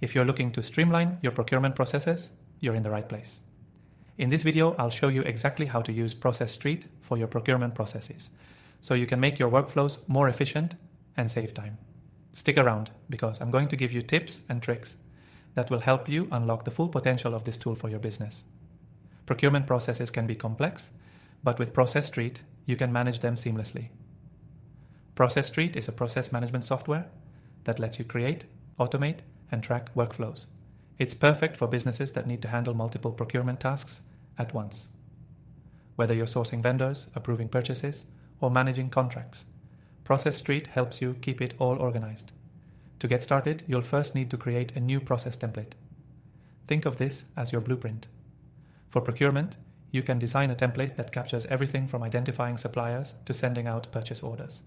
If you're looking to streamline your procurement processes, you're in the right place. In this video, I'll show you exactly how to use Process.st for your procurement processes, so you can make your workflows more efficient and save time. Stick around, because I'm going to give you tips and tricks that will help you unlock the full potential of this tool for your business. Procurement processes can be complex, but with Process.st, you can manage them seamlessly. Process.st is a process management software that lets you create, automate, and track workflows. It's perfect for businesses that need to handle multiple procurement tasks at once. Whether you're sourcing vendors, approving purchases, or managing contracts, Process.st helps you keep it all organized. To get started, you'll first need to create a new process template. Think of this as your blueprint. For procurement, you can design a template that captures everything from identifying suppliers to sending out purchase orders.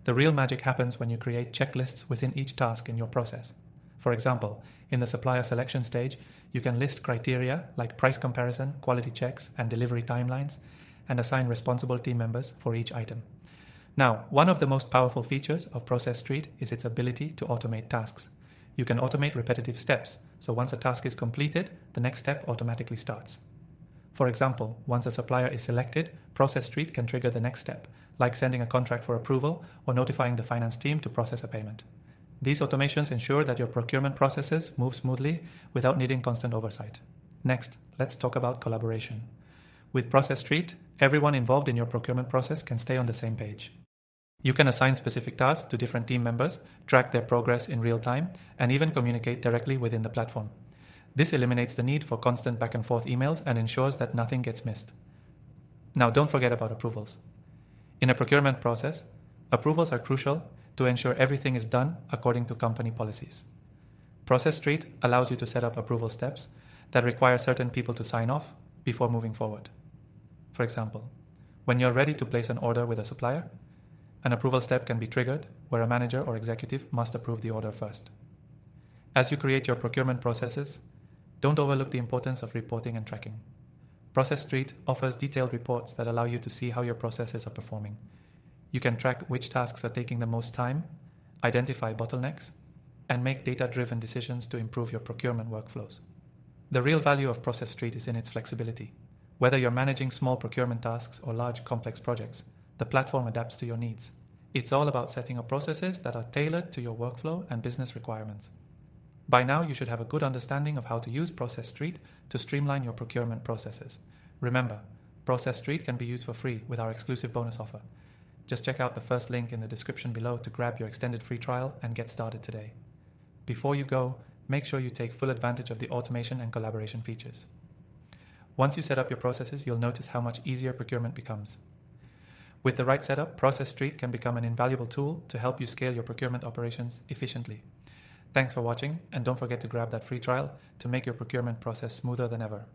The real magic happens when you create checklists within each task in your process. For example, in the supplier selection stage, you can list criteria like price comparison, quality checks, and delivery timelines, and assign responsible team members for each item. Now, one of the most powerful features of Process.st is its ability to automate tasks. You can automate repetitive steps, so once a task is completed, the next step automatically starts. For example, once a supplier is selected, Process.st can trigger the next step, like sending a contract for approval or notifying the finance team to process a payment. These automations ensure that your procurement processes move smoothly without needing constant oversight. Next, let's talk about collaboration. With Process.st, everyone involved in your procurement process can stay on the same page. You can assign specific tasks to different team members, track their progress in real time, and even communicate directly within the platform. This eliminates the need for constant back and forth emails and ensures that nothing gets missed. Now, don't forget about approvals. In a procurement process, approvals are crucial to ensure everything is done according to company policies. Process.st allows you to set up approval steps that require certain people to sign off before moving forward. For example, when you're ready to place an order with a supplier, an approval step can be triggered where a manager or executive must approve the order first. As you create your procurement processes, don't overlook the importance of reporting and tracking. Process.st offers detailed reports that allow you to see how your processes are performing. You can track which tasks are taking the most time, identify bottlenecks, and make data-driven decisions to improve your procurement workflows. The real value of Process.st is in its flexibility. Whether you're managing small procurement tasks or large complex projects, the platform adapts to your needs. It's all about setting up processes that are tailored to your workflow and business requirements. By now, you should have a good understanding of how to use Process.st to streamline your procurement processes. Remember, Process.st can be used for free with our exclusive bonus offer. Just check out the first link in the description below to grab your extended free trial and get started today. Before you go, make sure you take full advantage of the automation and collaboration features. Once you set up your processes, you'll notice how much easier procurement becomes. With the right setup, Process.st can become an invaluable tool to help you scale your procurement operations efficiently. Thanks for watching, and don't forget to grab that free trial to make your procurement process smoother than ever.